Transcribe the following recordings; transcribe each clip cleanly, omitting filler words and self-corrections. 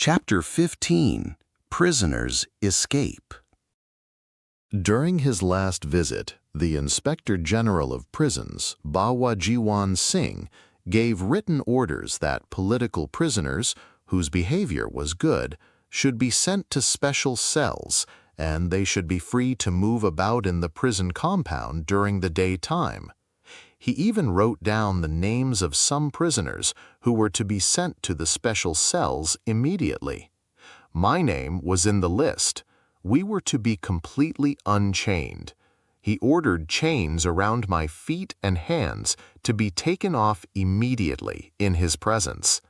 Chapter 15. Prisoners Escape. During his last visit, the Inspector General of Prisons, Bawa Jiwan Singh, gave written orders that political prisoners, whose behavior was good, should be sent to special cells, and they should be free to move about in the prison compound during the daytime. He even wrote down the names of some prisoners who were to be sent to the special cells immediately. My name was in the list. We were to be completely unchained. He ordered chains around my feet and hands to be taken off immediately in his presence.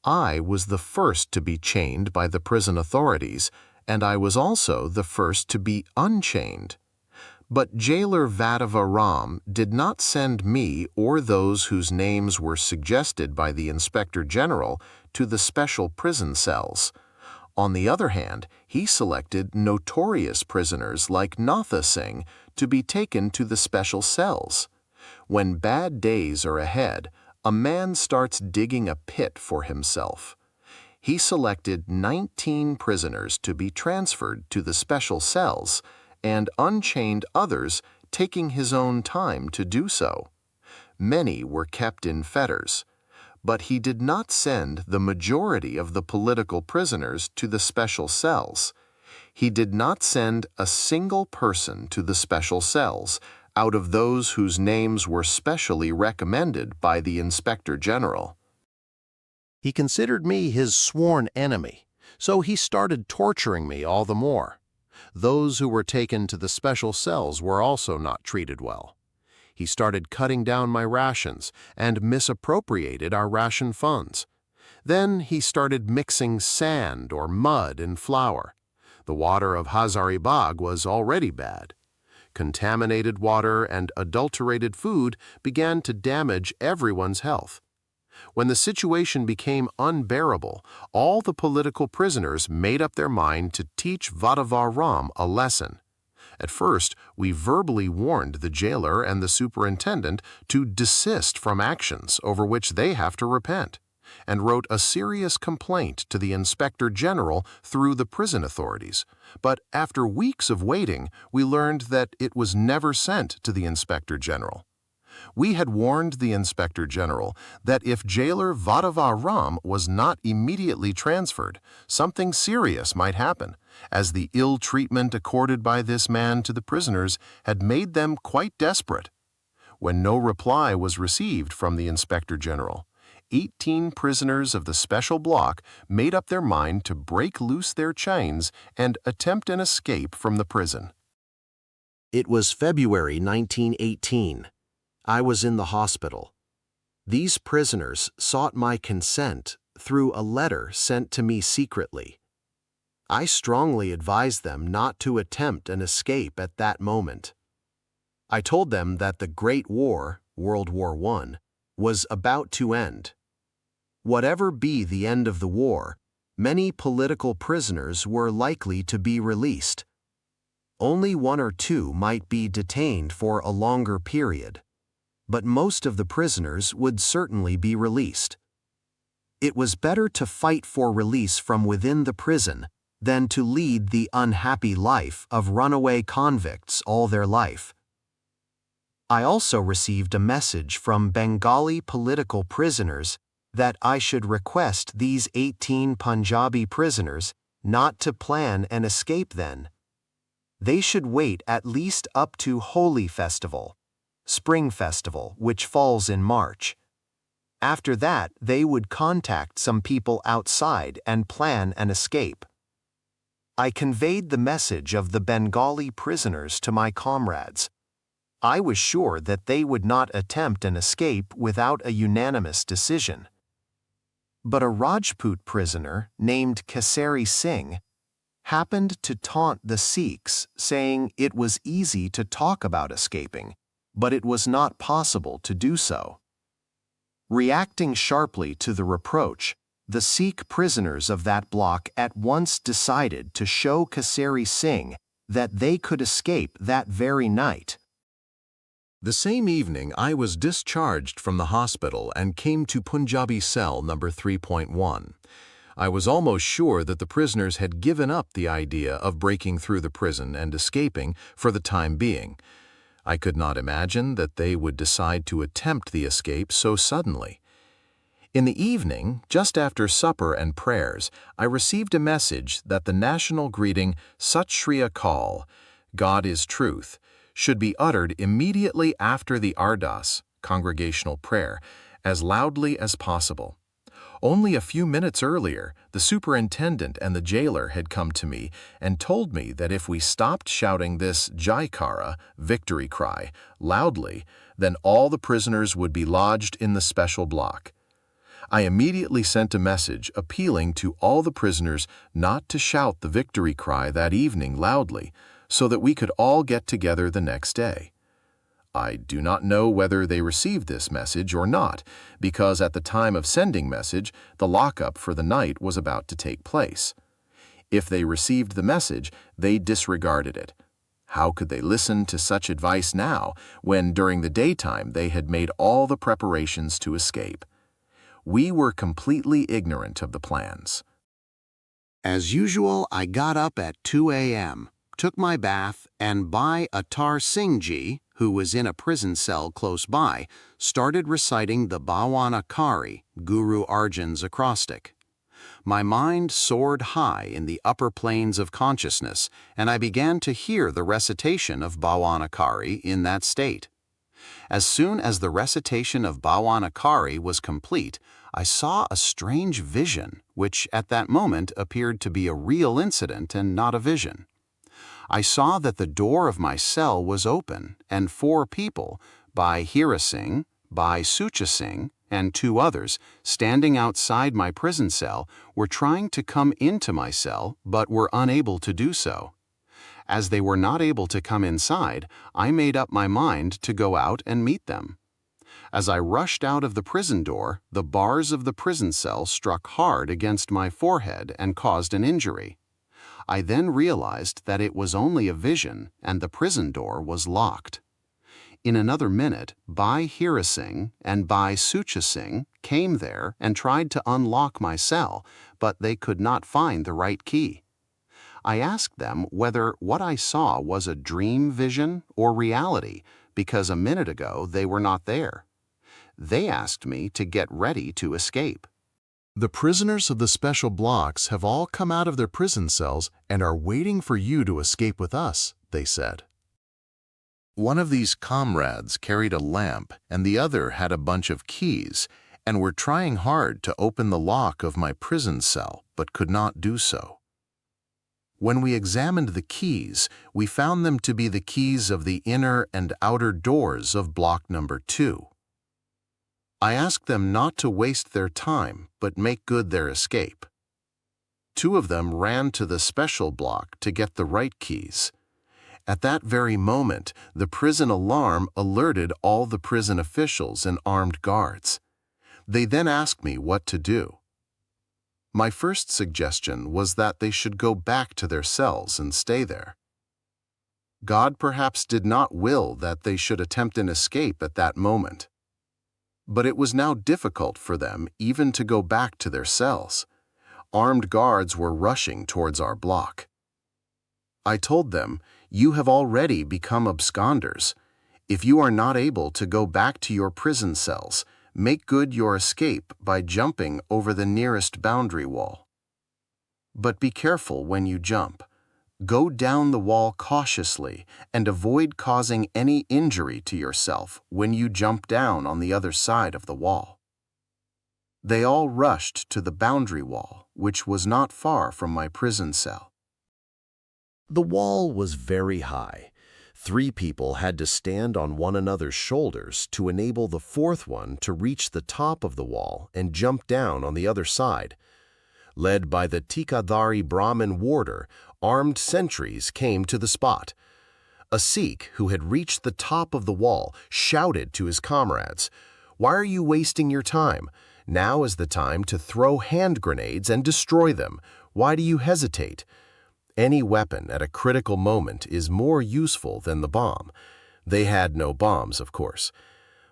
I was the first to be chained by the prison authorities, and I was also the first to be unchained. But jailer Vadava Ram did not send me or those whose names were suggested by the Inspector General to the special prison cells. On the other hand, he selected notorious prisoners like Natha Singh to be taken to the special cells. When bad days are ahead, a man starts digging a pit for himself. He selected 19 prisoners to be transferred to the special cells, and unchained others, taking his own time to do so. Many were kept in fetters, but he did not send the majority of the political prisoners to the special cells. He did not send a single person to the special cells out of those whose names were specially recommended by the Inspector General. He considered me his sworn enemy, so he started torturing me all the more. Those who were taken to the special cells were also not treated well. He started cutting down my rations and misappropriated our ration funds. Then he started mixing sand or mud in flour. The water of Hazaribagh was already bad. Contaminated water and adulterated food began to damage everyone's health. When the situation became unbearable, all the political prisoners made up their mind to teach Vadava Ram a lesson. At first, we verbally warned the jailer and the superintendent to desist from actions over which they have to repent, and wrote a serious complaint to the Inspector General through the prison authorities. But after weeks of waiting, we learned that it was never sent to the Inspector General. We had warned the Inspector General that if jailer Vadava Ram was not immediately transferred, something serious might happen, as the ill treatment accorded by this man to the prisoners had made them quite desperate. When no reply was received from the Inspector General, 18 prisoners of the special block made up their mind to break loose their chains and attempt an escape from the prison. It was February 1918. I was in the hospital. These prisoners sought my consent through a letter sent to me secretly. I strongly advised them not to attempt an escape at that moment. I told them that the Great War, World War I, was about to end. Whatever be the end of the war, many political prisoners were likely to be released. Only one or two might be detained for a longer period, but most of the prisoners would certainly be released. It was better to fight for release from within the prison than to lead the unhappy life of runaway convicts all their life. I also received a message from Bengali political prisoners that I should request these 18 Punjabi prisoners not to plan an escape then. They should wait at least up to Holi Festival, Spring Festival, which falls in March. After that, they would contact some people outside and plan an escape. I conveyed the message of the Bengali prisoners to my comrades. I was sure that they would not attempt an escape without a unanimous decision. But a Rajput prisoner named Kesari Singh happened to taunt the Sikhs, saying it was easy to talk about escaping, but it was not possible to do so. Reacting sharply to the reproach, the Sikh prisoners of that block at once decided to show Kesari Singh that they could escape that very night. The same evening, I was discharged from the hospital and came to Punjabi cell number 3.1. I was almost sure that the prisoners had given up the idea of breaking through the prison and escaping for the time being. I could not imagine that they would decide to attempt the escape so suddenly. In the evening, just after supper and prayers, I received a message that the national greeting Sat Shri Akal, God is Truth, should be uttered immediately after the Ardas, congregational prayer, as loudly as possible. Only a few minutes earlier, the superintendent and the jailer had come to me and told me that if we stopped shouting this Jaikara, victory cry, loudly, then all the prisoners would be lodged in the special block. I immediately sent a message appealing to all the prisoners not to shout the victory cry that evening loudly, so that we could all get together the next day. I do not know whether they received this message or not, because at the time of sending message, the lockup for the night was about to take place. If they received the message, they disregarded it. How could they listen to such advice now, when during the daytime they had made all the preparations to escape? We were completely ignorant of the plans. As usual, I got up at 2 a.m., took my bath, and Bhai Atar Singh Ji, who was in a prison cell close by, started reciting the Bhawan Akari, Guru Arjan's acrostic. My mind soared high in the upper planes of consciousness, and I began to hear the recitation of Bhawan Akari in that state. As soon as the recitation of Bhawan Akari was complete, I saw a strange vision, which at that moment appeared to be a real incident and not a vision. I saw that the door of my cell was open, and 4 people, Bhai Hira Singh, Bhai Sucha Singh, and 2 others, standing outside my prison cell, were trying to come into my cell but were unable to do so. As they were not able to come inside, I made up my mind to go out and meet them. As I rushed out of the prison door, the bars of the prison cell struck hard against my forehead and caused an injury. I then realized that it was only a vision and the prison door was locked. In another minute, Bhai Hira Singh and Bhai Sucha Singh came there and tried to unlock my cell, but they could not find the right key. I asked them whether what I saw was a dream vision or reality, because a minute ago they were not there. They asked me to get ready to escape. The prisoners of the special blocks have all come out of their prison cells and are waiting for you to escape with us, they said. One of these comrades carried a lamp and the other had a bunch of keys and were trying hard to open the lock of my prison cell but could not do so. When we examined the keys, we found them to be the keys of the inner and outer doors of block number 2. I asked them not to waste their time, but make good their escape. 2 of them ran to the special block to get the right keys. At that very moment, the prison alarm alerted all the prison officials and armed guards. They then asked me what to do. My first suggestion was that they should go back to their cells and stay there. God perhaps did not will that they should attempt an escape at that moment. But it was now difficult for them even to go back to their cells. Armed guards were rushing towards our block. I told them, "You have already become absconders. If you are not able to go back to your prison cells, make good your escape by jumping over the nearest boundary wall. But be careful when you jump. Go down the wall cautiously and avoid causing any injury to yourself when you jump down on the other side of the wall." They all rushed to the boundary wall, which was not far from my prison cell. The wall was very high. 3 people had to stand on one another's shoulders to enable the 4th one to reach the top of the wall and jump down on the other side. Led by the Tikadhari Brahmin warder, armed sentries came to the spot. A Sikh who had reached the top of the wall shouted to his comrades, "Why are you wasting your time? Now is the time to throw hand grenades and destroy them. Why do you hesitate? Any weapon at a critical moment is more useful than the bomb." They had no bombs, of course.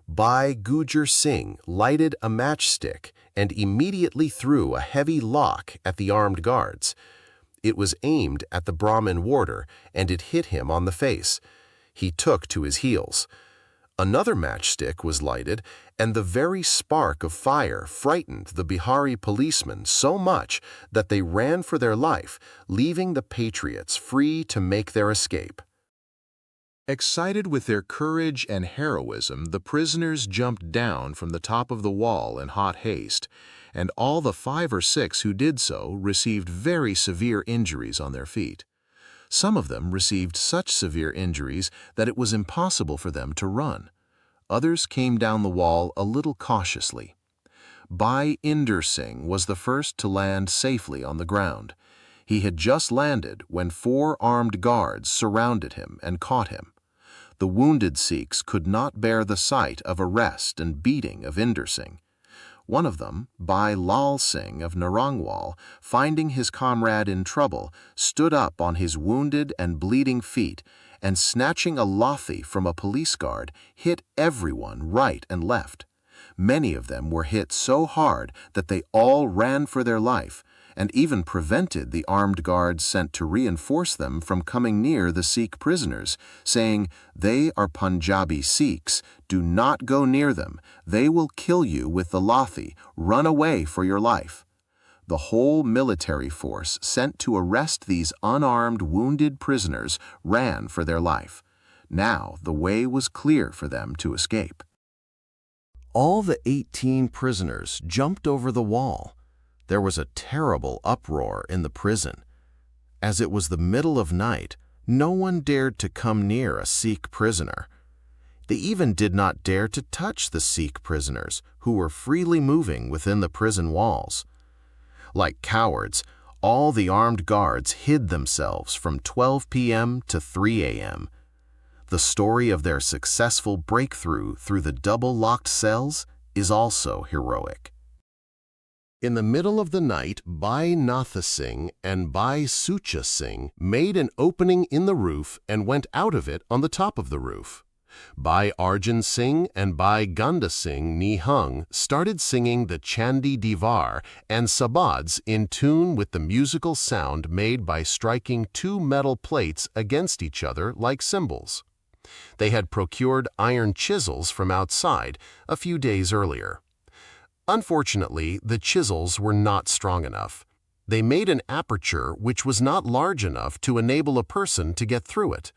Bhai Gujar Singh lighted a matchstick and immediately threw a heavy lock at the armed guards. It was aimed at the Brahmin warder, and it hit him on the face. He took to his heels. Another matchstick was lighted, and the very spark of fire frightened the Bihari policemen so much that they ran for their life, leaving the patriots free to make their escape. Excited with their courage and heroism, the prisoners jumped down from the top of the wall in hot haste, and all the 5 or 6 who did so received very severe injuries on their feet. Some of them received such severe injuries that it was impossible for them to run. Others came down the wall a little cautiously. Bhai Inder Singh was the first to land safely on the ground. He had just landed when 4 armed guards surrounded him and caught him. The wounded Sikhs could not bear the sight of arrest and beating of Inder Singh. One of them, Bhai Lal Singh of Narangwal, finding his comrade in trouble, stood up on his wounded and bleeding feet and, snatching a lathi from a police guard, hit everyone right and left. Many of them were hit so hard that they all ran for their life, and even prevented the armed guards sent to reinforce them from coming near the Sikh prisoners, saying, "They are Punjabi Sikhs. Do not go near them. They will kill you with the lathi. Run away for your life." The whole military force sent to arrest these unarmed, wounded prisoners ran for their life. Now the way was clear for them to escape. All the 18 prisoners jumped over the wall. There was a terrible uproar in the prison. As it was the middle of night, no one dared to come near a Sikh prisoner. They even did not dare to touch the Sikh prisoners, who were freely moving within the prison walls. Like cowards, all the armed guards hid themselves from 12 p.m. to 3 a.m. The story of their successful breakthrough through the double-locked cells is also heroic. In the middle of the night, Bhai Natha Singh and Bhai Sucha Singh made an opening in the roof and went out of it on the top of the roof. Bhai Arjan Singh and Bhai Ganda Singh Nihung started singing the Chandi Divar and Sabads in tune with the musical sound made by striking 2 metal plates against each other like cymbals. They had procured iron chisels from outside a few days earlier. Unfortunately, the chisels were not strong enough. They made an aperture which was not large enough to enable a person to get through it.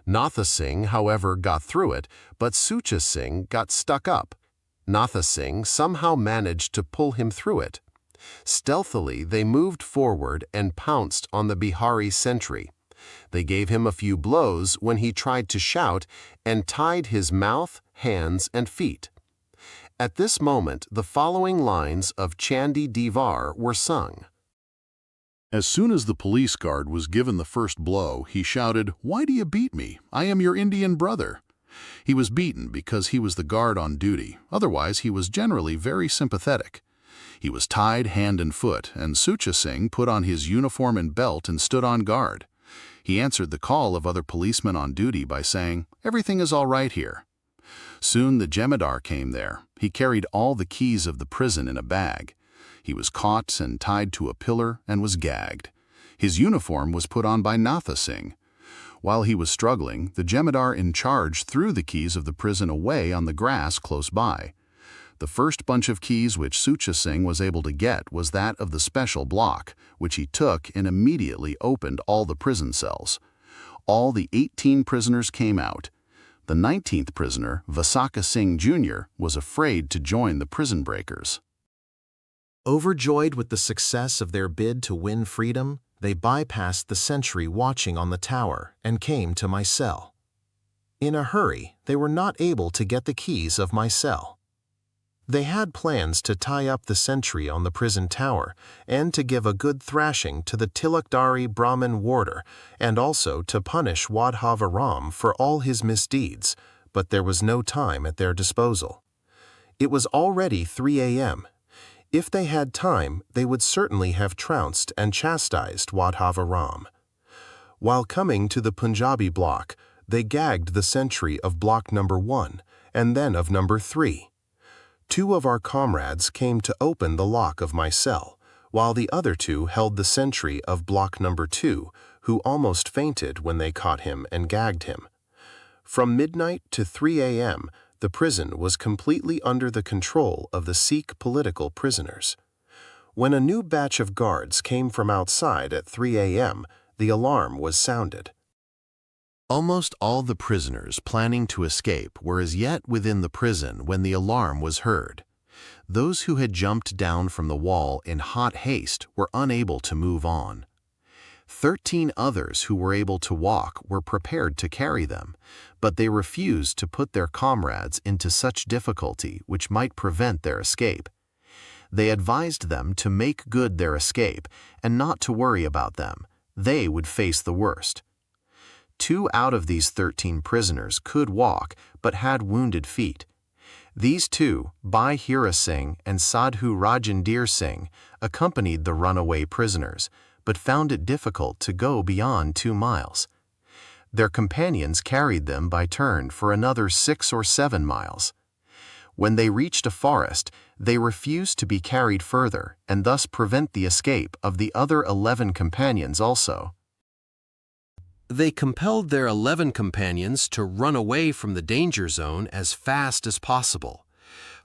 Natha Singh, however, got through it, but Sucha Singh got stuck up. Natha Singh somehow managed to pull him through it. Stealthily, they moved forward and pounced on the Bihari sentry. They gave him a few blows when he tried to shout and tied his mouth, hands, and feet. At this moment, the following lines of Chandi Divar were sung. As soon as the police guard was given the first blow, he shouted, "Why do you beat me? I am your Indian brother." He was beaten because he was the guard on duty. Otherwise, he was generally very sympathetic. He was tied hand and foot, and Sucha Singh put on his uniform and belt and stood on guard. He answered the call of other policemen on duty by saying, "Everything is all right here." Soon the Jemadar came there. He carried all the keys of the prison in a bag. He was caught and tied to a pillar and was gagged. His uniform was put on by Natha Singh. While he was struggling, the Jemadar in charge threw the keys of the prison away on the grass close by. The first bunch of keys which Sucha Singh was able to get was that of the special block, which he took and immediately opened all the prison cells. All the 18 prisoners came out. The 19th prisoner, Vasaka Singh Jr., was afraid to join the prison breakers. Overjoyed with the success of their bid to win freedom, they bypassed the sentry watching on the tower and came to my cell. In a hurry, they were not able to get the keys of my cell. They had plans to tie up the sentry on the prison tower and to give a good thrashing to the Tilakdari Brahmin warder and also to punish Wadhava Ram for all his misdeeds, but there was no time at their disposal. It was already 3 a.m. If they had time, they would certainly have trounced and chastised Wadhava Ram. While coming to the Punjabi block, they gagged the sentry of block number 1 and then of number 3. 2 of our comrades came to open the lock of my cell, while the other 2 held the sentry of block number 2, who almost fainted when they caught him and gagged him. From midnight to 3 a.m., the prison was completely under the control of the Sikh political prisoners. When a new batch of guards came from outside at 3 a.m., the alarm was sounded. Almost all the prisoners planning to escape were as yet within the prison when the alarm was heard. Those who had jumped down from the wall in hot haste were unable to move on. 13 others who were able to walk were prepared to carry them, but they refused to put their comrades into such difficulty which might prevent their escape. They advised them to make good their escape and not to worry about them. They would face the worst. 2 out of these 13 prisoners could walk but had wounded feet. These 2, Bhai Hira Singh and Sadhu Rajandir Singh, accompanied the runaway prisoners, but found it difficult to go beyond 2 miles. Their companions carried them by turn for another 6 or 7 miles. When they reached a forest, they refused to be carried further and thus prevent the escape of the other 11 companions also. They compelled their 11 companions to run away from the danger zone as fast as possible.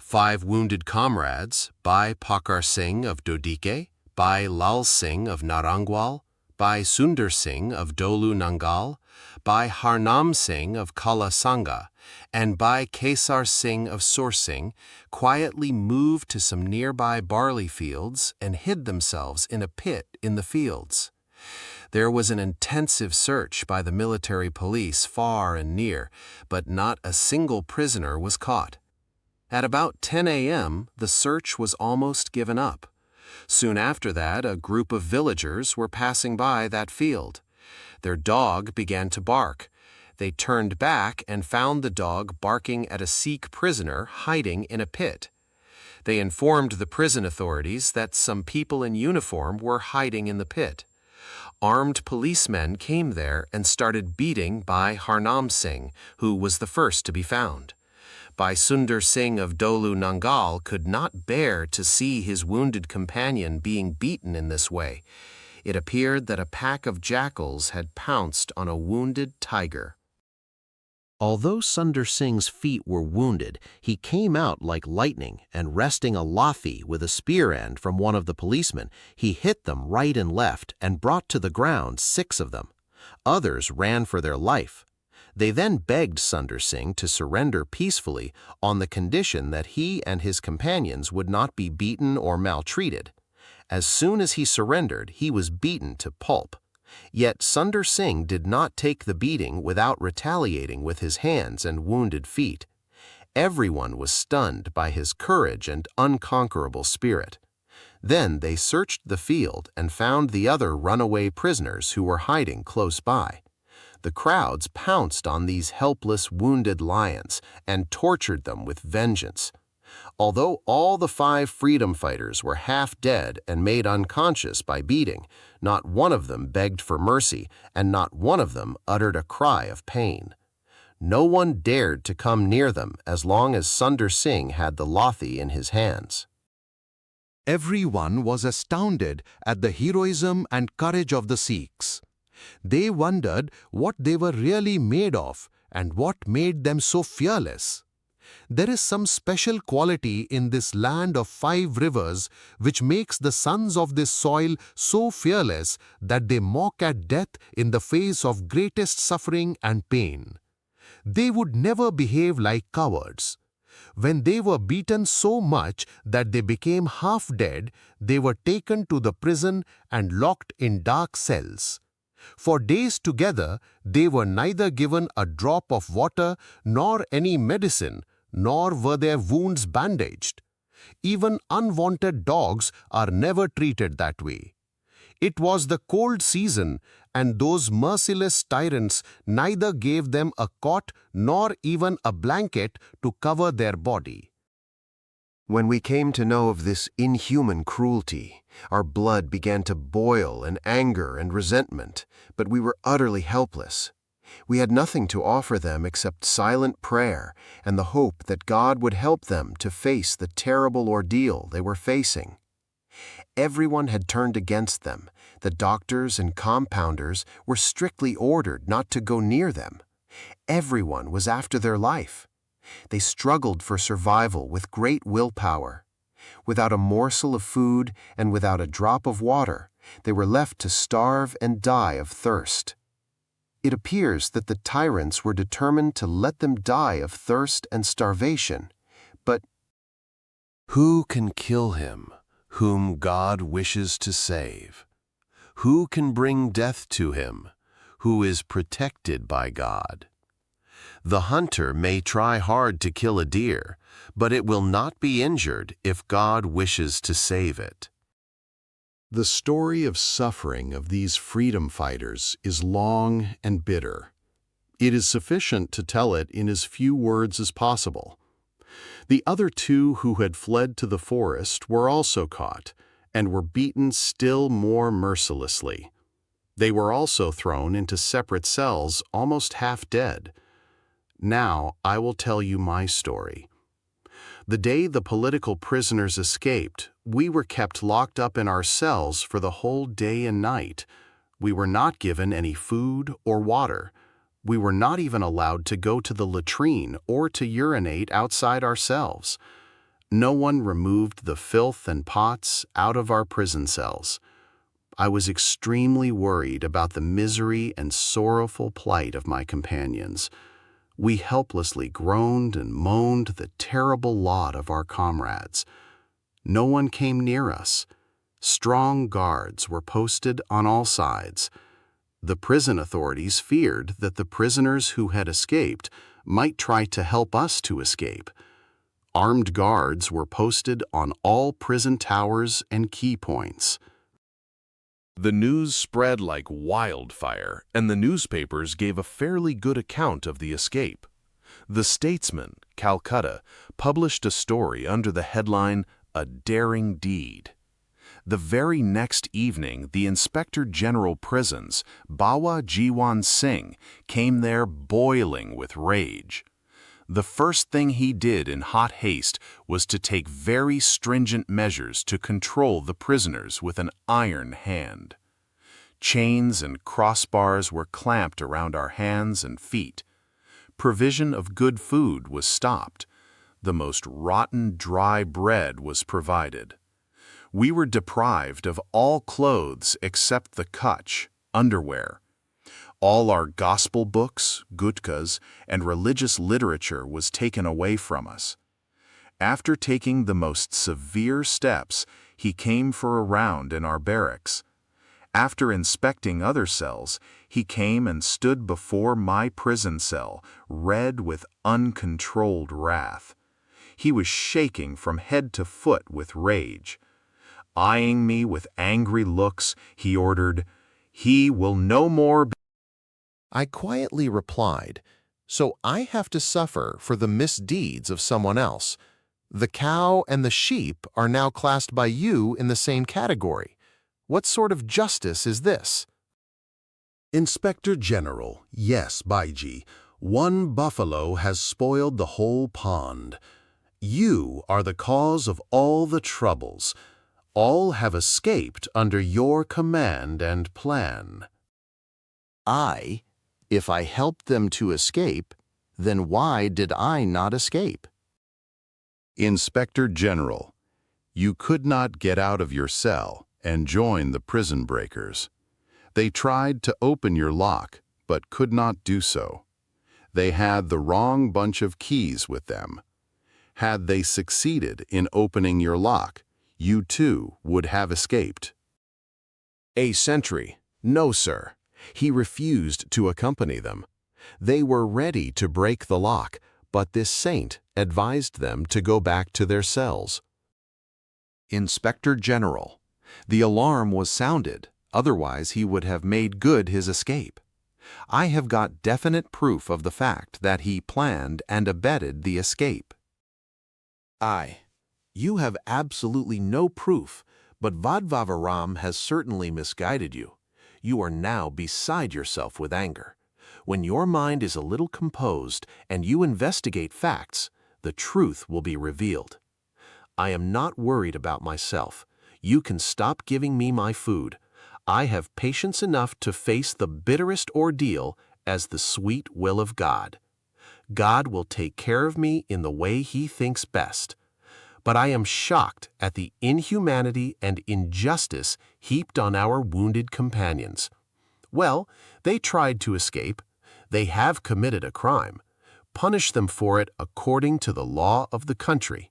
5 wounded comrades, Bhai Pakar Singh of Dodike, Bhai Lal Singh of Narangwal, Bhai Sundar Singh of Dolu Nangal, Bhai Harnam Singh of Kala Sangha, and Bhai Kesar Singh of Sursing, quietly moved to some nearby barley fields and hid themselves in a pit in the fields. There was an intensive search by the military police far and near, but not a single prisoner was caught. At about 10 a.m., the search was almost given up. Soon after that, a group of villagers were passing by that field. Their dog began to bark. They turned back and found the dog barking at a Sikh prisoner hiding in a pit. They informed the prison authorities that some people in uniform were hiding in the pit. Armed policemen came there and started beating Bhai Harnam Singh, who was the first to be found. Bhai Sundar Singh of Dolu Nangal could not bear to see his wounded companion being beaten in this way. It appeared that a pack of jackals had pounced on a wounded tiger. Although Sundar Singh's feet were wounded, he came out like lightning, and wresting a lathi with a spear end from one of the policemen, he hit them right and left and brought to the ground 6 of them. Others ran for their life. They then begged Sundar Singh to surrender peacefully on the condition that he and his companions would not be beaten or maltreated. As soon as he surrendered, he was beaten to pulp. Yet Sundar Singh did not take the beating without retaliating with his hands and wounded feet. Everyone was stunned by his courage and unconquerable spirit. Then they searched the field and found the other runaway prisoners who were hiding close by. The crowds pounced on these helpless, wounded lions and tortured them with vengeance. Although all the 5 freedom fighters were half dead and made unconscious by beating, not one of them begged for mercy, and not one of them uttered a cry of pain. No one dared to come near them as long as Sundar Singh had the lathi in his hands. Everyone was astounded at the heroism and courage of the Sikhs. They wondered what they were really made of and what made them so fearless. There is some special quality in this land of 5 rivers which makes the sons of this soil so fearless that they mock at death in the face of greatest suffering and pain. They would never behave like cowards. When they were beaten so much that they became half dead, they were taken to the prison and locked in dark cells. For days together, they were neither given a drop of water nor any medicine, nor were their wounds bandaged. Even unwanted dogs are never treated that way. It was the cold season, and those merciless tyrants neither gave them a cot nor even a blanket to cover their body. When we came to know of this inhuman cruelty, our blood began to boil in anger and resentment, but we were utterly helpless. We had nothing to offer them except silent prayer and the hope that God would help them to face the terrible ordeal they were facing. Everyone had turned against them. The doctors and compounders were strictly ordered not to go near them. Everyone was after their life. They struggled for survival with great willpower. Without a morsel of food and without a drop of water, they were left to starve and die of thirst. It appears that the tyrants were determined to let them die of thirst and starvation, but Who can kill him whom God wishes to save? Who can bring death to him who is protected by God? The hunter may try hard to kill a deer, but it will not be injured if God wishes to save it. The story of suffering of these freedom fighters is long and bitter. It is sufficient to tell it in as few words as possible. The other two who had fled to the forest were also caught and were beaten still more mercilessly. They were also thrown into separate cells, almost half dead. Now I will tell you my story. The day the political prisoners escaped, we were kept locked up in our cells for the whole day and night. We were not given any food or water. We were not even allowed to go to the latrine or to urinate outside ourselves. No one removed the filth and pots out of our prison cells. I was extremely worried about the misery and sorrowful plight of my companions. We helplessly groaned and moaned the terrible lot of our comrades. No one came near us. Strong guards were posted on all sides. The prison authorities feared that the prisoners who had escaped might try to help us to escape. Armed guards were posted on all prison towers and key points. The news spread like wildfire, and the newspapers gave a fairly good account of the escape. The Statesman, Calcutta, published a story under the headline, "A Daring Deed." The very next evening, the Inspector General Prisons, Bawa Jiwan Singh, came there boiling with rage. The first thing he did in hot haste was to take very stringent measures to control the prisoners with an iron hand. Chains and crossbars were clamped around our hands and feet. Provision of good food was stopped. The most rotten dry bread was provided. We were deprived of all clothes except the kutch, underwear. All our gospel books, gutkas, and religious literature was taken away from us. After taking the most severe steps, he came for a round in our barracks. After inspecting other cells, he came and stood before my prison cell, red with uncontrolled wrath. He was shaking from head to foot with rage. Eyeing me with angry looks, he ordered, "He will no more be..." I quietly replied, "So I have to suffer for the misdeeds of someone else. The cow and the sheep are now classed by you in the same category. What sort of justice is this?" Inspector General, yes, Baiji, one buffalo has spoiled the whole pond. You are the cause of all the troubles. All have escaped under your command and plan. If I helped them to escape, then why did I not escape? Inspector General, you could not get out of your cell and join the prison breakers. They tried to open your lock, but could not do so. They had the wrong bunch of keys with them. Had they succeeded in opening your lock, you too would have escaped. A sentry, no, sir. He refused to accompany them. They were ready to break the lock, but this saint advised them to go back to their cells. Inspector General, the alarm was sounded, otherwise he would have made good his escape. I have got definite proof of the fact that he planned and abetted the escape. You have absolutely no proof, but Vadvavaram has certainly misguided you. You are now beside yourself with anger. When your mind is a little composed and you investigate facts, the truth will be revealed. I am not worried about myself. You can stop giving me my food. I have patience enough to face the bitterest ordeal as the sweet will of God. God will take care of me in the way He thinks best. But I am shocked at the inhumanity and injustice heaped on our wounded companions. Well, they tried to escape. They have committed a crime. Punish them for it according to the law of the country.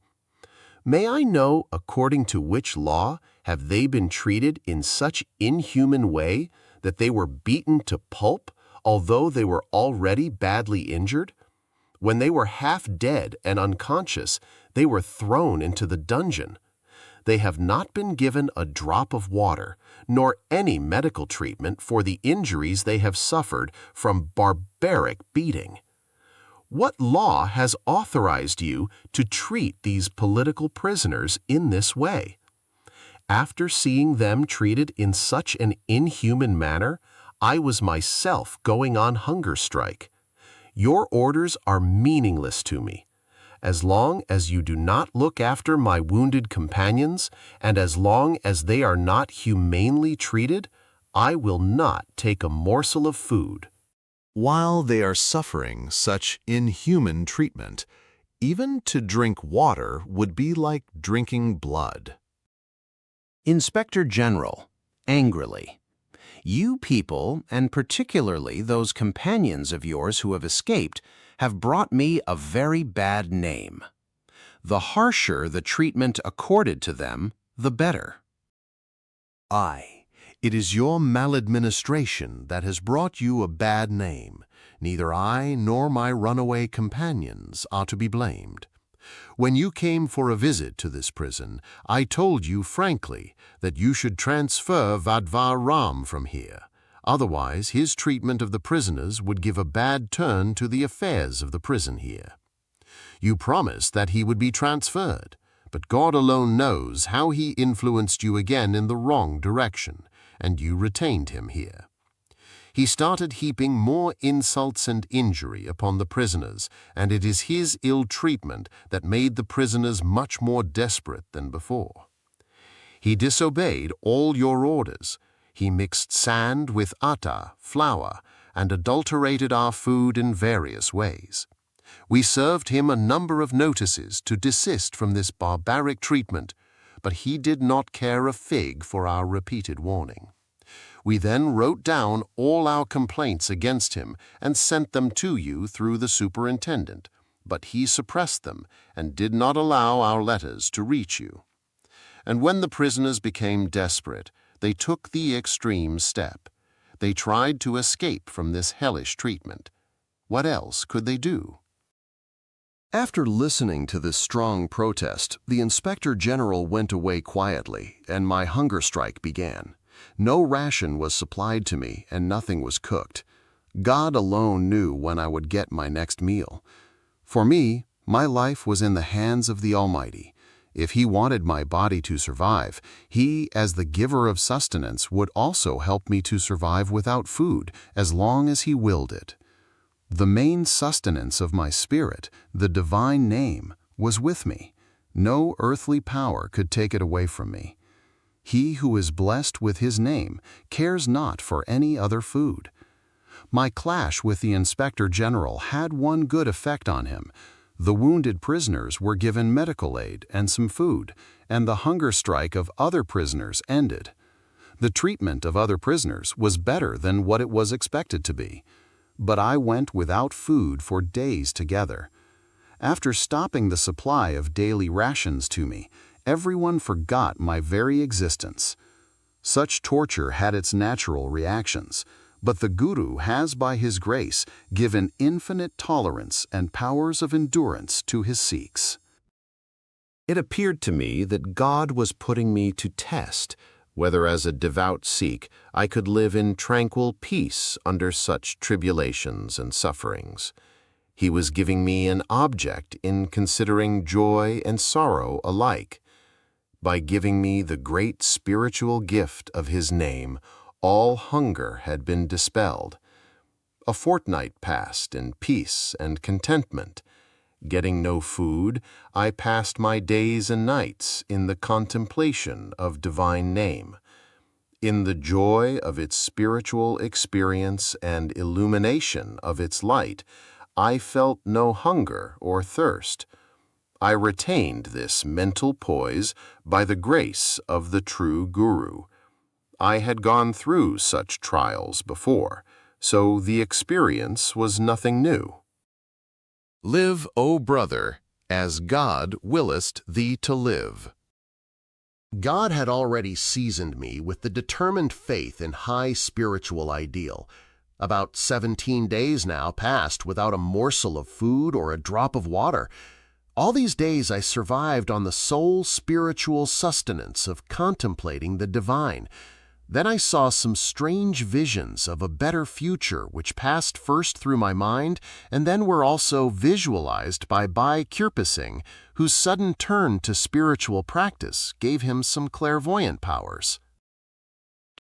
May I know according to which law have they been treated in such inhuman way that they were beaten to pulp, although they were already badly injured? When they were half dead and unconscious, they were thrown into the dungeon. They have not been given a drop of water, nor any medical treatment for the injuries they have suffered from barbaric beating. What law has authorized you to treat these political prisoners in this way? After seeing them treated in such an inhuman manner, I was myself going on hunger strike. Your orders are meaningless to me. As long as you do not look after my wounded companions, and as long as they are not humanely treated, I will not take a morsel of food. While they are suffering such inhuman treatment, even to drink water would be like drinking blood. Inspector General, angrily. You people, and particularly those companions of yours who have escaped, have brought me a very bad name. The harsher the treatment accorded to them, the better. Aye, it is your maladministration that has brought you a bad name. Neither I nor my runaway companions are to be blamed. When you came for a visit to this prison, I told you frankly that you should transfer Vadvar Ram from here. Otherwise, his treatment of the prisoners would give a bad turn to the affairs of the prison here. You promised that he would be transferred, but God alone knows how he influenced you again in the wrong direction, and you retained him here. He started heaping more insults and injury upon the prisoners, and it is his ill treatment that made the prisoners much more desperate than before. He disobeyed all your orders. He mixed sand with atta, flour, and adulterated our food in various ways. We served him a number of notices to desist from this barbaric treatment, but he did not care a fig for our repeated warning. We then wrote down all our complaints against him and sent them to you through the superintendent, but he suppressed them and did not allow our letters to reach you. And when the prisoners became desperate, they took the extreme step. They tried to escape from this hellish treatment. What else could they do? After listening to this strong protest, the Inspector General went away quietly, and my hunger strike began. No ration was supplied to me, and nothing was cooked. God alone knew when I would get my next meal. For me, my life was in the hands of the Almighty. If He wanted my body to survive, He, as the giver of sustenance, would also help me to survive without food, as long as He willed it. The main sustenance of my spirit, the divine name, was with me. No earthly power could take it away from me. He who is blessed with His name cares not for any other food. My clash with the Inspector General had one good effect on him. The wounded prisoners were given medical aid and some food, and the hunger strike of other prisoners ended. The treatment of other prisoners was better than what it was expected to be. But I went without food for days together. After stopping the supply of daily rations to me, everyone forgot my very existence. Such torture had its natural reactions, but the Guru has by his grace given infinite tolerance and powers of endurance to his Sikhs. It appeared to me that God was putting me to test, whether as a devout Sikh I could live in tranquil peace under such tribulations and sufferings. He was giving me an object in considering joy and sorrow alike. By giving me the great spiritual gift of His name, all hunger had been dispelled. A fortnight passed in peace and contentment. Getting no food, I passed my days and nights in the contemplation of divine name. In the joy of its spiritual experience and illumination of its light, I felt no hunger or thirst. I retained this mental poise by the grace of the true Guru. I had gone through such trials before, so the experience was nothing new. Live, O brother, as God willest thee to live. God had already seasoned me with the determined faith in high spiritual ideal. About 17 days now passed without a morsel of food or a drop of water. All these days I survived on the sole spiritual sustenance of contemplating the divine. Then I saw some strange visions of a better future which passed first through my mind and then were also visualized by Bhai Kirpa Singh, whose sudden turn to spiritual practice gave him some clairvoyant powers.